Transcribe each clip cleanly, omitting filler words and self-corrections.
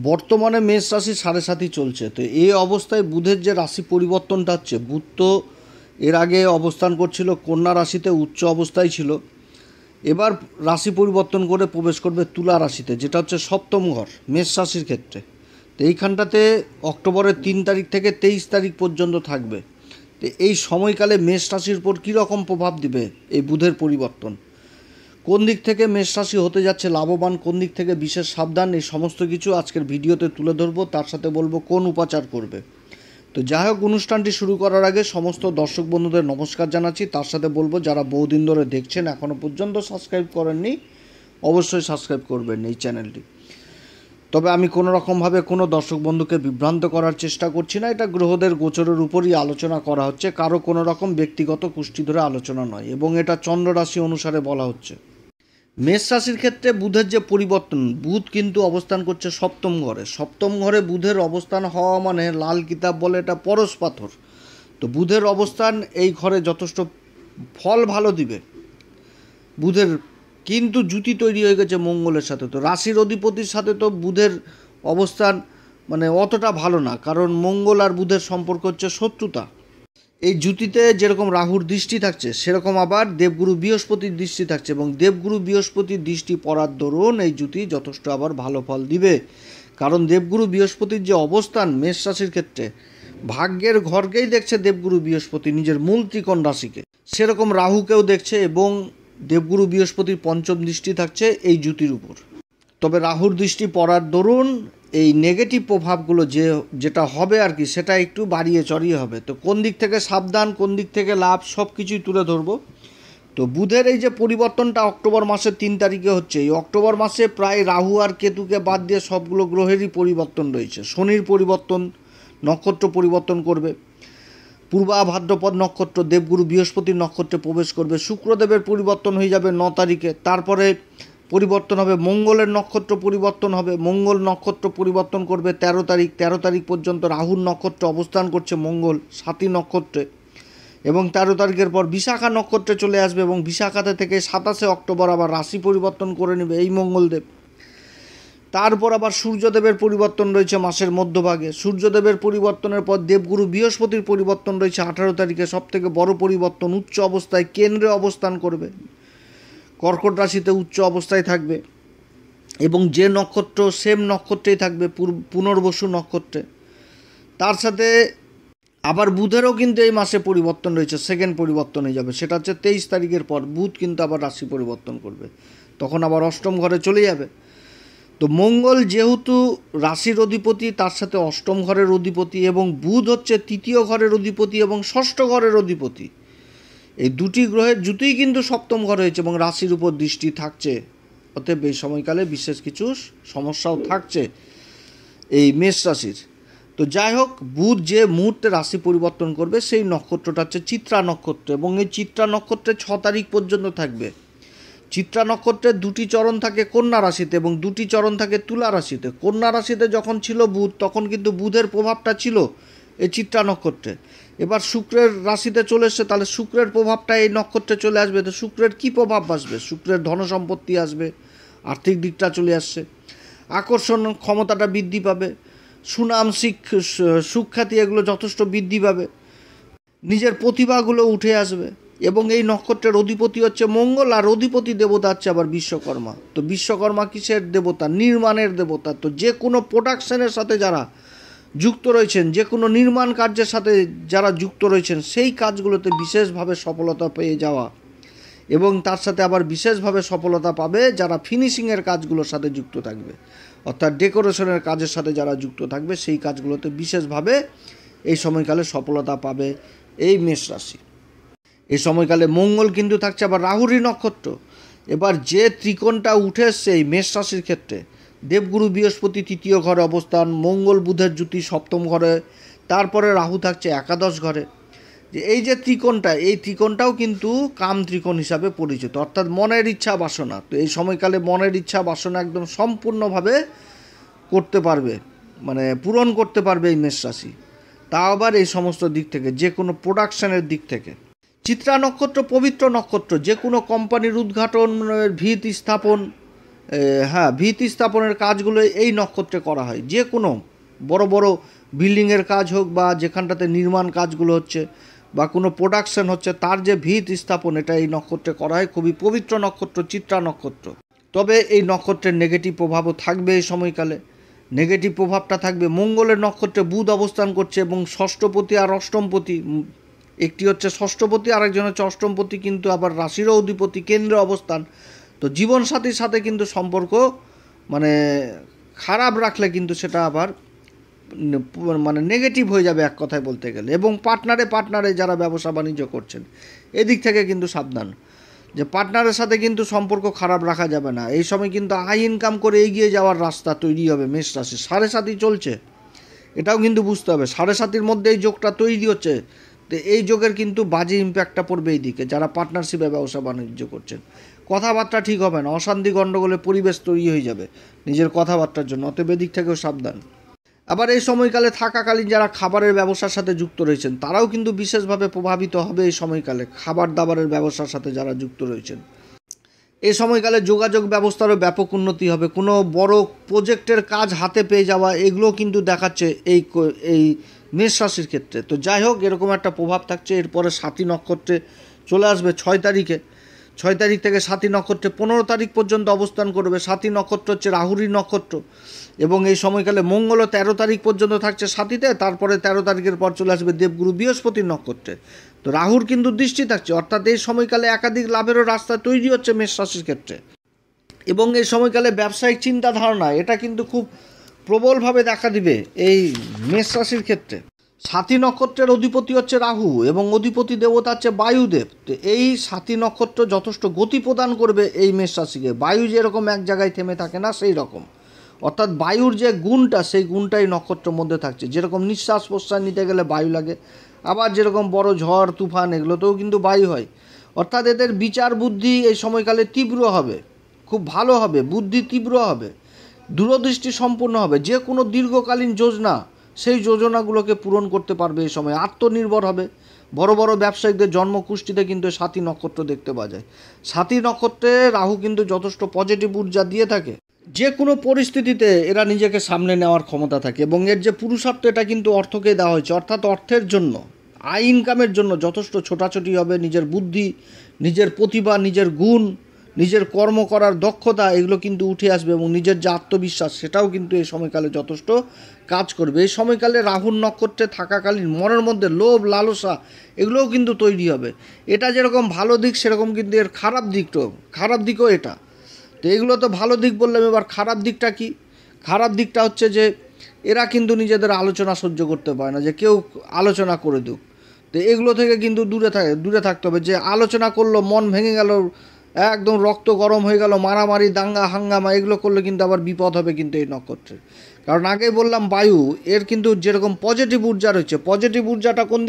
বর্তমানে মেষ রাশি সাড়ে সাতই চলছে। তো এই অবস্থায় বুধের যে রাশি পরিবর্তনটা হচ্ছে, বুধ তো এর আগে অবস্থান করছিল কন্যা রাশিতে, উচ্চ অবস্থায় ছিল। এবার রাশি পরিবর্তন করে প্রবেশ করবে তুলা রাশিতে, যেটা হচ্ছে সপ্তম ঘর মেষ রাশির ক্ষেত্রে। তো এইখানটাতে অক্টোবরের 3 তারিখ থেকে 23 তারিখ পর্যন্ত থাকবে। তো এই সময়কালে মেষ রাশির উপর কীরকম প্রভাব দিবে এই বুধের পরিবর্তন, কোন দিক থেকে মেষ রাশি হতে যাচ্ছে লাভবান, কোন দিক থেকে বিশেষ সাবধান, এই সমস্ত কিছু আজকের ভিডিওতে তুলে ধরবো। তার সাথে বলবো কোন উপাচার করবে। তো যাই হোক, অনুষ্ঠানটি শুরু করার আগে সমস্ত দর্শক বন্ধুদের নমস্কার জানাচ্ছি। তার সাথে বলবো যারা বহুদিন ধরে দেখছেন এখনও পর্যন্ত সাবস্ক্রাইব করেননি, অবশ্যই সাবস্ক্রাইব করবেন এই চ্যানেলটি। তবে আমি কোনো রকমভাবে কোনো দর্শক বন্ধুকে বিভ্রান্ত করার চেষ্টা করছি না। এটা গ্রহদের গোচরের উপরই আলোচনা করা হচ্ছে, কারো কোনো রকম ব্যক্তিগত কুষ্টি ধরে আলোচনা নয়, এবং এটা চন্দ্র রাশি অনুসারে বলা হচ্ছে। মেষ রাশির ক্ষেত্রে বুধের যে পরিবর্তন, বুধ কিন্তু অবস্থান করছে সপ্তম ঘরে। সপ্তম ঘরে বুধের অবস্থান হওয়া মানে লাল কিতাব বলে এটা পরশ পাথর। তো বুধের অবস্থান এই ঘরে যথেষ্ট ফল ভালো দিবে বুধের, কিন্তু জুতি তৈরি হয়ে গেছে মঙ্গলের সাথে। তো রাশির অধিপতির সাথে তো বুধের অবস্থান মানে অতটা ভালো না, কারণ মঙ্গল আর বুধের সম্পর্ক হচ্ছে শত্রুতা। এই জুতিতে যেরকম রাহুর দৃষ্টি থাকছে, সেরকম আবার দেবগুরু বৃহস্পতির দৃষ্টি থাকছে, এবং দেবগুরু বৃহস্পতির দৃষ্টি পড়ার দরুন এই জুতি যথেষ্ট আবার ভালো ফল দিবে। কারণ দেবগুরু বৃহস্পতির যে অবস্থান মেষ রাশির ক্ষেত্রে, ভাগ্যের ঘরকেই দেখছে দেবগুরু বৃহস্পতি, নিজের মূল ত্রিকোণ রাশিকে, সেরকম রাহুকেও দেখছে, এবং দেবগুরু বৃহস্পতির পঞ্চম দৃষ্টি থাকছে এই জুতির উপর। তবে রাহুর দৃষ্টি পড়ার দরুন এই নেগেটিভ প্রভাবগুলো যেটা হবে আর কি, সেটা একটু বাড়িয়ে চড়িয়ে হবে। তো কোন দিক থেকে সাবধান, কোন দিক থেকে লাভ, সব কিছুই তুলে ধরবো। তো বুধের এই যে পরিবর্তনটা অক্টোবর মাসের 3 তারিখে হচ্ছে, এই অক্টোবর মাসে প্রায় রাহু আর কেতুকে বাদ দিয়ে সবগুলো গ্রহেরই পরিবর্তন রয়েছে। শনির পরিবর্তন, নক্ষত্র পরিবর্তন করবে, পূর্বা ভাদ্রপদ নক্ষত্র দেবগুরু বৃহস্পতির নক্ষত্রে প্রবেশ করবে। শুক্রদেবের পরিবর্তন হয়ে যাবে 9 তারিখে। তারপরে পরিবর্তন হবে মঙ্গলের নক্ষত্র পরিবর্তন হবে, মঙ্গল নক্ষত্র পরিবর্তন করবে 13 তারিখ। 13 তারিখ পর্যন্ত রাহুর নক্ষত্রে অবস্থান করছে মঙ্গল, সাতী নক্ষত্রে, এবং 13 তারিখের পর বিশাখা নক্ষত্রে চলে আসবে, এবং বিশাখাতে থেকে 27 অক্টোবর আবার রাশি পরিবর্তন করে নেবে এই মঙ্গলদেব। তারপর আবার সূর্যদেবের পরিবর্তন রয়েছে মাসের মধ্যভাগে। সূর্যদেবের পরিবর্তনের পর দেবগুরু বৃহস্পতির পরিবর্তন রয়েছে 18 তারিখে, সবথেকে বড় পরিবর্তন। উচ্চ অবস্থায় কেন্দ্রে অবস্থান করবে, কর্কট রাশিতে উচ্চ অবস্থায় থাকবে, এবং যে নক্ষত্র সেম নক্ষত্রেই থাকবে, পুনর্বসু নক্ষত্রে। তার সাথে আবার বুধেরও কিন্তু এই মাসে পরিবর্তন রয়েছে, সেকেন্ড পরিবর্তন হয়ে যাবে, সেটা হচ্ছে 23 তারিখের পর বুধ কিন্তু আবার রাশি পরিবর্তন করবে, তখন আবার অষ্টম ঘরে চলে যাবে। তো মঙ্গল যেহেতু রাশির অধিপতি, তার সাথে অষ্টম ঘরের অধিপতি, এবং বুধ হচ্ছে তৃতীয় ঘরের অধিপতি এবং ষষ্ঠ ঘরের অধিপতি। এই দুটি গ্রহের জুতিই কিন্তু সপ্তম ঘর হয়েছে এবং রাশির উপর দৃষ্টি থাকছে। অতএব এই সময়কালে বিশেষ কিছু সমস্যাও থাকছে এই মেষ রাশির। তো যাই হোক, বুধ যে মুহূর্তে রাশি পরিবর্তন করবে সেই নক্ষত্রটা হচ্ছে চিত্রা নক্ষত্র, এবং এই চিত্রা নক্ষত্রে 6 তারিখ পর্যন্ত থাকবে। চিত্রা নক্ষত্রের দুটি চরণ থাকে কন্যা রাশিতে এবং দুটি চরণ থাকে তুলা রাশিতে। কন্যা রাশিতে যখন ছিল বুধ, তখন কিন্তু বুধের প্রভাবটা ছিল এই চিত্রা নক্ষত্রে। এবার শুক্রের রাশিতে চলে এসছে, তাহলে শুক্রের প্রভাবটা এই নক্ষত্রে চলে আসবে। তো শুক্রের কী প্রভাব আসবে? শুক্রের ধনসম্পত্তি আসবে, আর্থিক দিকটা চলে আসছে, আকর্ষণ ক্ষমতাটা বৃদ্ধি পাবে, সুনাম সুখ্যাতি এগুলো যথেষ্ট বৃদ্ধি পাবে, নিজের প্রতিভাগুলো উঠে আসবে। এবং এই নক্ষত্রের অধিপতি হচ্ছে মঙ্গল, আর অধিপতি দেবতা হচ্ছে আবার বিশ্বকর্মা। তো বিশ্বকর্মা কিসের দেবতা? নির্মাণের দেবতা। তো যে কোনো প্রোডাকশনের সাথে যারা যুক্ত রয়েছেন, যে কোনো নির্মাণ কার্যের সাথে যারা যুক্ত রয়েছেন, সেই কাজগুলোতে বিশেষভাবে সফলতা পেয়ে যাওয়া, এবং তার সাথে আবার বিশেষভাবে সফলতা পাবে যারা ফিনিশিংয়ের কাজগুলোর সাথে যুক্ত থাকবে, অর্থাৎ ডেকোরেশনের কাজের সাথে যারা যুক্ত থাকবে, সেই কাজগুলোতে বিশেষভাবে এই সময়কালে সফলতা পাবে এই মেষ রাশি। এই সময়কালে মঙ্গল কিন্তু থাকছে আবার রাহুরই নক্ষত্র। এবার যে ত্রিকোণটা উঠে এসছে এই মেষ রাশির ক্ষেত্রে, দেবগুরু বৃহস্পতি তৃতীয় ঘরে অবস্থান, মঙ্গল বুধের জুতি সপ্তম ঘরে, তারপরে রাহু থাকছে একাদশ ঘরে। যে এই যে ত্রিকোণটা, এই ত্রিকোণটাও কিন্তু কাম ত্রিকোণ হিসাবে পরিচিত, অর্থাৎ মনের ইচ্ছা বাসনা। তো এই সময়কালে মনের ইচ্ছা বাসনা একদম সম্পূর্ণভাবে করতে পারবে, মানে পূরণ করতে পারবে এই মেষ রাশি। তা আবার এই সমস্ত দিক থেকে, যে কোনো প্রোডাকশানের দিক থেকে। চিত্রা নক্ষত্র পবিত্র নক্ষত্র, যে কোনো কোম্পানির উদ্ঘাটনের ভিত স্থাপন, হ্যাঁ, ভিত স্থাপনের কাজগুলো এই নক্ষত্রে করা হয়। যে কোনো বড় বড় বিল্ডিংয়ের কাজ হোক বা যেখানটাতে নির্মাণ কাজগুলো হচ্ছে বা কোনো প্রোডাকশন হচ্ছে, তার যে ভিত স্থাপন এটা এই নক্ষত্রে করা হয়। খুবই পবিত্র নক্ষত্র চিত্রা নক্ষত্র। তবে এই নক্ষত্রের নেগেটিভ প্রভাবও থাকবে এই সময়কালে। নেগেটিভ প্রভাবটা থাকবে, মঙ্গলের নক্ষত্রে বুধ অবস্থান করছে এবং ষষ্ঠপতি আর অষ্টমপতি, একটি হচ্ছে ষষ্ঠপতি আরেকজন হচ্ছে অষ্টমপতি, কিন্তু আবার রাশিরও অধিপতি, কেন্দ্রে অবস্থান। তো জীবনসাথীর সাথে কিন্তু সম্পর্ক মানে খারাপ রাখলে কিন্তু সেটা আবার মানে নেগেটিভ হয়ে যাবে এক কথায় বলতে গেলে। এবং পার্টনারে যারা ব্যবসা বাণিজ্য করছেন এদিক থেকে কিন্তু সাবধান, যে পার্টনারের সাথে কিন্তু সম্পর্ক খারাপ রাখা যাবে না। এই সময় কিন্তু আয় ইনকাম করে এগিয়ে যাওয়ার রাস্তা তৈরি হবে মেষ রাশি। 7.5 চলছে, এটাও কিন্তু বুঝতে হবে। 7.5 মধ্যে এই যোগটা তৈরি হচ্ছে, তো এই যোগের কিন্তু বাজে ইম্প্যাক্টটা পড়বে এই দিকে যারা পার্টনারশিপে ব্যবসা বাণিজ্য করছেন। কথাবার্তা ঠিক হবে না, অশান্তি গণ্ডগোলের পরিবেশ তৈরি হয়ে যাবে নিজের কথাবার্তার জন্য, অতএব এদিক থেকেও সাবধান। আবার এই সময়কালে থাকাকালীন যারা খাবারের ব্যবসার সাথে যুক্ত রয়েছেন তারাও কিন্তু বিশেষভাবে প্রভাবিত হবে এই সময়কালে। খাবার দাবারের ব্যবসার সাথে যারা যুক্ত রয়েছেন এই সময়কালে যোগাযোগ ব্যবস্থারও ব্যাপক উন্নতি হবে। কোনো বড় প্রজেক্টের কাজ হাতে পেয়ে যাওয়া এগুলো কিন্তু দেখাচ্ছে এই মেষ রাশির ক্ষেত্রে। তো যাই হোক, এরকম একটা প্রভাব থাকছে। এরপরে সাথী নক্ষত্রে চলে আসবে 6 তারিখে। 6 তারিখ থেকে সাথী নক্ষত্রে 15 তারিখ পর্যন্ত অবস্থান করবে। সাথী নক্ষত্র হচ্ছে রাহুরই নক্ষত্র এবং এই সময়কালে মঙ্গলও 13 তারিখ পর্যন্ত থাকছে সাথীতে। তারপরে 13 তারিখের পর চলে আসবে দেবগুরু বৃহস্পতির নক্ষত্রে। তো রাহুর কিন্তু দৃষ্টি থাকছে, অর্থাৎ এই সময়কালে একাধিক লাভেরও রাস্তা তৈরি হচ্ছে মেষ রাশির ক্ষেত্রে। এবং এই সময়কালে ব্যবসায়িক চিন্তা ধারণা এটা কিন্তু খুব প্রবলভাবে দেখা দিবে এই মেষ রাশির ক্ষেত্রে। সাথী নক্ষত্রের অধিপতি হচ্ছে রাহু এবং অধিপতি দেবতা হচ্ছে বায়ুদেব। তো এই সাথী নক্ষত্র যথেষ্ট গতি প্রদান করবে এই মেষ রাশিকে। বায়ু যেরকম এক জায়গায় থেমে থাকে না সেই রকম, অর্থাৎ বায়ুর যে গুণটা সেই গুণটাই নক্ষত্রের মধ্যে থাকছে। যেরকম নিঃশ্বাস প্রশ্বাস নিতে গেলে বায়ু লাগে, আবার যেরকম বড় ঝড় তুফান এগুলোতেও কিন্তু বায়ু হয়। অর্থাৎ এদের বিচার বুদ্ধি এই সময়কালে তীব্র হবে, খুব ভালো হবে, বুদ্ধি তীব্র হবে, দূরদৃষ্টি সম্পন্ন হবে। যে কোনো দীর্ঘকালীন যোজনা সেই যোজনাগুলোকে পূরণ করতে পারবে এই সময়। আত্মনির্ভর হবে। বড় বড় ব্যবসায়িকদের জন্মকুষ্ঠিতে কিন্তু সাথী নক্ষত্র দেখতে পাওয়া যায়। সাথী নক্ষত্রে রাহু কিন্তু যথেষ্ট পজিটিভ ঊর্জা দিয়ে থাকে। যে কোনো পরিস্থিতিতে এরা নিজেকে সামনে নেওয়ার ক্ষমতা থাকে এবং এর যে পুরুষার্থ এটা কিন্তু অর্থকে দেওয়া হয়েছে, অর্থাৎ অর্থের জন্য, আয় ইনকামের জন্য যথেষ্ট ছোটাছুটি হবে। নিজের বুদ্ধি, নিজের প্রতিভা, নিজের গুণ, নিজের কর্ম করার দক্ষতা এগুলো কিন্তু উঠে আসবে এবং নিজের যে আত্মবিশ্বাস সেটাও কিন্তু এই সময়কালে যথেষ্ট কাজ করবে। এই সময়কালে রাহুর নক্ষত্রে থাকাকালীন মনের মধ্যে লোভ লালসা এগুলোও কিন্তু তৈরি হবে। এটা যেরকম ভালো দিক সেরকম কিন্তু এর খারাপ দিকও এটা। তো এগুলো তো ভালো দিক বললাম, এবার খারাপ দিকটা কি? খারাপ দিকটা হচ্ছে যে এরা কিন্তু নিজেদের আলোচনা সহ্য করতে পারে না, যে কেউ আলোচনা করে দিক। তো এগুলো থেকে কিন্তু দূরে থাকতে হবে। যে আলোচনা করলো মন ভেঙে গেল, একদম রক্ত গরম হয়ে গেল, মারামারি দাঙ্গা হাঙ্গামা এগুলো করলে কিন্তু আবার বিপদ হবে কিন্তু এই নক্ষত্রের। কারণ আগেই বললাম বায়ু এর কিন্তু যেরকম পজিটিভ ঊর্জা রয়েছে, পজিটিভ ঊর্জাটা কোন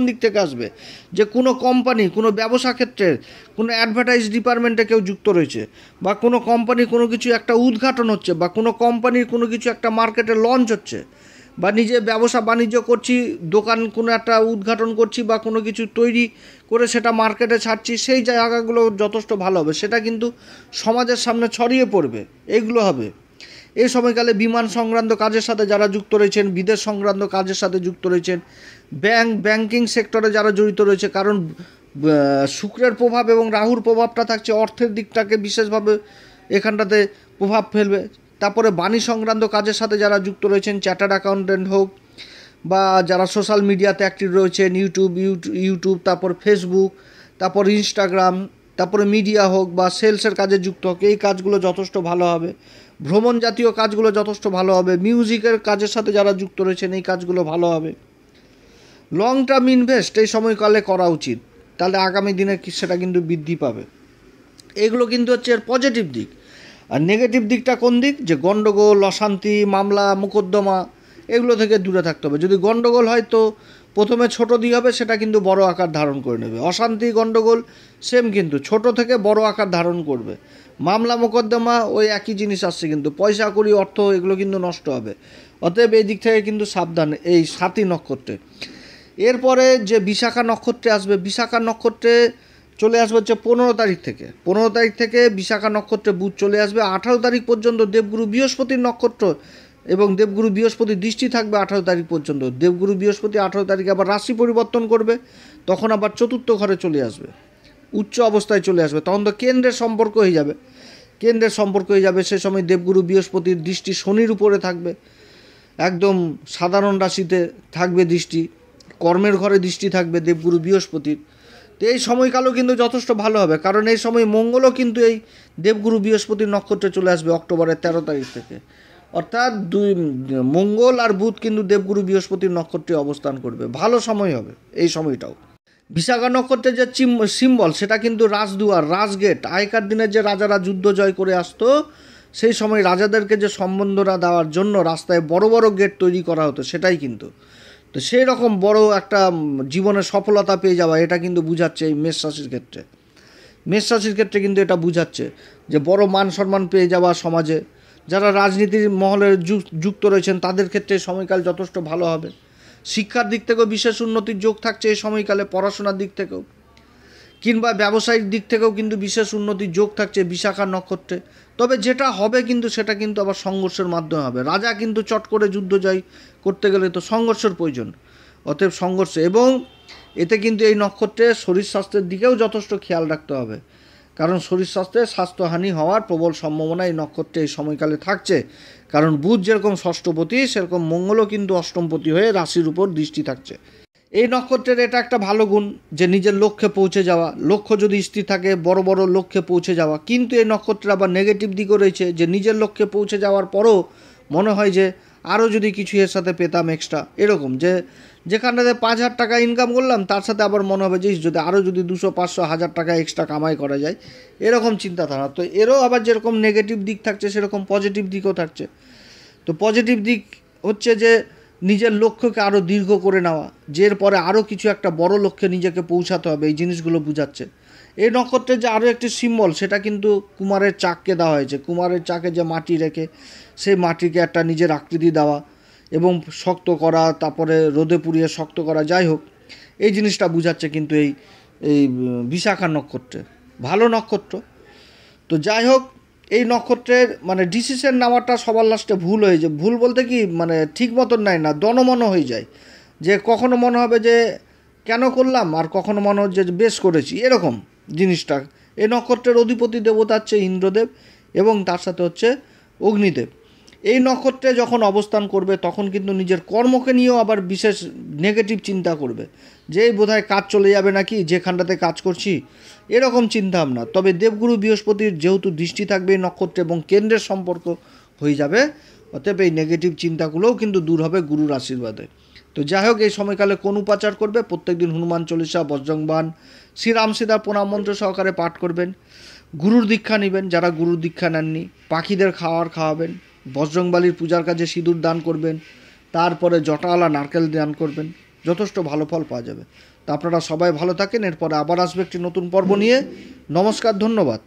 দিক থেকে আসবে? যে কোনো কোম্পানি, কোনো ব্যবসা ক্ষেত্রের, কোনো অ্যাডভার্টাইজ ডিপার্টমেন্টে কেউ যুক্ত রয়েছে, বা কোনো কোম্পানি কোনো কিছু একটা উদ্ঘাটন হচ্ছে, বা কোনো কোম্পানির কোনো কিছু একটা মার্কেটে লঞ্চ হচ্ছে, বা নিজে ব্যবসা বাণিজ্য করছি, দোকান কোনো একটা উদ্ঘাটন করছি বা কোনো কিছু তৈরি করে সেটা মার্কেটে ছাড়ছি, সেই জায়গাগুলো যথেষ্ট ভালো হবে। সেটা কিন্তু সমাজের সামনে ছড়িয়ে পড়বে, এইগুলো হবে। এই সময়কালে বিমান সংক্রান্ত কাজের সাথে যারা যুক্ত রয়েছেন, বিদেশ সংক্রান্ত কাজের সাথে যুক্ত রয়েছেন, ব্যাংকিং সেক্টরে যারা জড়িত রয়েছে, কারণ শুক্রের প্রভাব এবং রাহুর প্রভাবটা থাকছে অর্থের দিকটাকে বিশেষভাবে এখানটাতে প্রভাব ফেলবে। তারপরে বাণী সংক্রান্ত কাজের সাথে যারা যুক্ত রয়েছেন, চার্টার্ড অ্যাকাউন্টেন্ট হোক বা যারা সোশ্যাল মিডিয়াতে অ্যাক্টিভ রয়েছেন, ইউটিউব, তারপর ফেসবুক, তারপর ইনস্টাগ্রাম, তারপরে মিডিয়া হোক বা সেলসের কাজে যুক্ত হোক, এই কাজগুলো যথেষ্ট ভালো হবে। ভ্রমণ জাতীয় কাজগুলো যথেষ্ট ভালো হবে। মিউজিকের কাজের সাথে যারা যুক্ত রয়েছেন এই কাজগুলো ভালো হবে। লং টার্ম ইনভেস্ট এই সময়কালে করা উচিত, তাহলে আগামী দিনে সেটা কিন্তু বৃদ্ধি পাবে। এগুলো কিন্তু হচ্ছে এর পজিটিভ দিক। আর নেগেটিভ দিকটা কোন দিক? যে গণ্ডগোল, অশান্তি, মামলা মোকদ্দমা এগুলো থেকে দূরে থাকতে হবে। যদি গণ্ডগোল হয় তো প্রথমে ছোট দিয়ে হবে, সেটা কিন্তু বড় আকার ধারণ করে নেবে। অশান্তি গণ্ডগোল সেম, কিন্তু ছোট থেকে বড় আকার ধারণ করবে। মামলা মোকদ্দমা ওই একই জিনিস আসছে, কিন্তু পয়সা কড়ি অর্থ এগুলো কিন্তু নষ্ট হবে। অতএব এই দিক থেকে কিন্তু সাবধান এই সাথী নক্ষত্রে। এরপরে যে বিশাখা নক্ষত্রে আসবে, বিশাখা নক্ষত্রে চলে আসবে হচ্ছে 15 তারিখ থেকে। 15 তারিখ থেকে বিশাখা নক্ষত্রে বুধ চলে আসবে। 18 তারিখ পর্যন্ত দেবগুরু বৃহস্পতির নক্ষত্র এবং দেবগুরু বৃহস্পতির দৃষ্টি থাকবে 18 তারিখ পর্যন্ত। দেবগুরু বৃহস্পতি 18 তারিখে আবার রাশি পরিবর্তন করবে, তখন আবার চতুর্থ ঘরে চলে আসবে, উচ্চ অবস্থায় চলে আসবে। তখন তো কেন্দ্রের সম্পর্ক হয়ে যাবে, সে সময় দেবগুরু বৃহস্পতির দৃষ্টি শনির উপরে থাকবে, একদম সাধারণ রাশিতে থাকবে দৃষ্টি, কর্মের ঘরে দৃষ্টি থাকবে দেবগুরু বৃহস্পতির। তো এই সময়কালও কিন্তু যথেষ্ট ভালো হবে, কারণ এই সময় মঙ্গলও কিন্তু এই দেবগুরু বৃহস্পতির নক্ষত্রে চলে আসবে অক্টোবরের 13 তারিখ থেকে। অর্থাৎ মঙ্গল আর বুধ কিন্তু দেবগুরু বৃহস্পতির নক্ষত্রে অবস্থান করবে, ভালো সময় হবে এই সময়টাও। বিশাখা নক্ষত্রের যে সিম্বল সেটা কিন্তু রাজদুয়ার, রাজগেট। আগেকার দিনের যে রাজারা যুদ্ধ জয় করে আসতো, সেই সময় রাজাদেরকে যে সম্বন্ধনা দেওয়ার জন্য রাস্তায় বড় বড় গেট তৈরি করা হতো, সেটাই কিন্তু। তো সেই রকম বড় একটা জীবনে সফলতা পেয়ে যাওয়া, এটা কিন্তু বুঝাচ্ছে এই মেষ রাশির ক্ষেত্রে কিন্তু এটা বুঝাচ্ছে যে বড় মান সম্মান পেয়ে যাওয়া সমাজে। যারা রাজনীতির মহলে যুক্ত রয়েছেন তাদের ক্ষেত্রে সময়কাল যথেষ্ট ভালো হবে। শিক্ষার দিক থেকেও বিশেষ উন্নতির যোগ থাকছে এই সময়কালে, পড়াশোনার দিক থেকেও কিংবা ব্যবসায়িক দিক থেকেও কিন্তু বিশেষ উন্নতির যোগ থাকছে বিশাখা নক্ষত্রে। তবে যেটা হবে কিন্তু সেটা কিন্তু আবার সংঘর্ষের মাধ্যমে হবে। রাজা কিন্তু চট করে যুদ্ধ জয় করতে গেলে তো সংঘর্ষের প্রয়োজন, অতএব সংঘর্ষ। এবং এতে কিন্তু এই নক্ষত্রে শরীর স্বাস্থ্যের দিকেও যথেষ্ট খেয়াল রাখতে হবে, কারণ শরীর স্বাস্থ্যহানি হওয়ার প্রবল সম্ভাবনা এই নক্ষত্রে এই সময়কালে থাকছে। কারণ বুধ যেরকম ষষ্ঠপতি, সেরকম মঙ্গলও কিন্তু অষ্টমপতি হয়ে রাশির উপর দৃষ্টি থাকছে। এই নক্ষত্রের এটা একটা ভালো গুণ যে নিজের লক্ষ্যে পৌঁছে যাওয়া, লক্ষ্য যদি স্থির থাকে বড় বড় লক্ষ্যে পৌঁছে যাওয়া। কিন্তু এই নক্ষত্রের আবার নেগেটিভ দিকও রয়েছে, যে নিজের লক্ষ্যে পৌঁছে যাওয়ার পরও মনে হয় যে আরও যদি কিছু এর সাথে পেতাম এক্সট্রা, এরকম যে যেখানটাতে 5,000 টাকা ইনকাম করলাম তার সাথে আবার মনে হবে যে যদি আরও যদি 200, 500, 1000 টাকা এক্সট্রা কামাই করা যায়, এরকম চিন্তাধারা। তো এরও আবার যেরকম নেগেটিভ দিক থাকছে সেরকম পজিটিভ দিকও থাকছে। তো পজিটিভ দিক হচ্ছে যে নিজের লক্ষ্যকে আরও দীর্ঘ করে নেওয়া, যে এরপরে আরও কিছু একটা বড় লক্ষ্যে নিজেকে পৌঁছাতে হবে, এই জিনিসগুলো বুঝাচ্ছে। এই নক্ষত্রের যে আরও একটি সিম্বল, সেটা কিন্তু কুমারের চাককে দেওয়া হয়েছে। কুমারের চাকে যে মাটি রেখে সেই মাটিকে একটা নিজের আকৃতি দেওয়া এবং শক্ত করা, তারপরে রোদে পুড়িয়ে শক্ত করা, যাই হোক এই জিনিসটা বুঝাচ্ছে কিন্তু এই এই বিশাখা নক্ষত্রে। ভালো নক্ষত্র। তো যাই হোক, এই নক্ষত্রের মানে ডিসিশন নেওয়াটা সবার লাস্টে ভুল হয়ে যায়। ভুল বলতে কি, মানে ঠিক মতন নেয় না, দনমন হয়ে যায়। যে কখনো মনে হবে যে কেন করলাম, আর কখনো মনে হচ্ছে যে বেশ করেছি, এরকম জিনিসটা। এই নক্ষত্রের অধিপতি দেবতা হচ্ছে ইন্দ্রদেব এবং তার সাথে হচ্ছে অগ্নিদেব। এই নক্ষত্রে যখন অবস্থান করবে তখন কিন্তু নিজের কর্মকে নিয়েও আবার বিশেষ নেগেটিভ চিন্তা করবে, যে বোধহয় কাজ চলে যাবে নাকি যেখানটাতে কাজ করছি, এরকম চিন্তা ভাবনা। তবে দেবগুরু বৃহস্পতির যেহেতু দৃষ্টি থাকবে এই নক্ষত্রে এবং কেন্দ্রের সম্পর্ক হয়ে যাবে, অতএব এই নেগেটিভ চিন্তাগুলোও কিন্তু দূর হবে গুরুর আশীর্বাদে। তো যাই হোক, এই সময়কালে কোন উপাচার করবে? প্রত্যেকদিন হনুমান চল্লিশা, বজরংবাণ, শ্রীরাম সীতার প্রণাম মন্ত্র সহকারে পাঠ করবেন। গুরুর দীক্ষা নেবেন যারা গুরুর দীক্ষা নেননি, পাখিদের খাওয়াবেন, বজরংবলীর পূজার কাজে সিঁদুর দান করবেন, তারপরে জটাওয়ালা নারকেল দান করবেন, যথেষ্ট ভালো ফল পাওয়া যাবে। তা আপনারা সবাই ভালো থাকেন। এরপরে আবার আসবে একটি নতুন পর্ব নিয়ে। নমস্কার, ধন্যবাদ।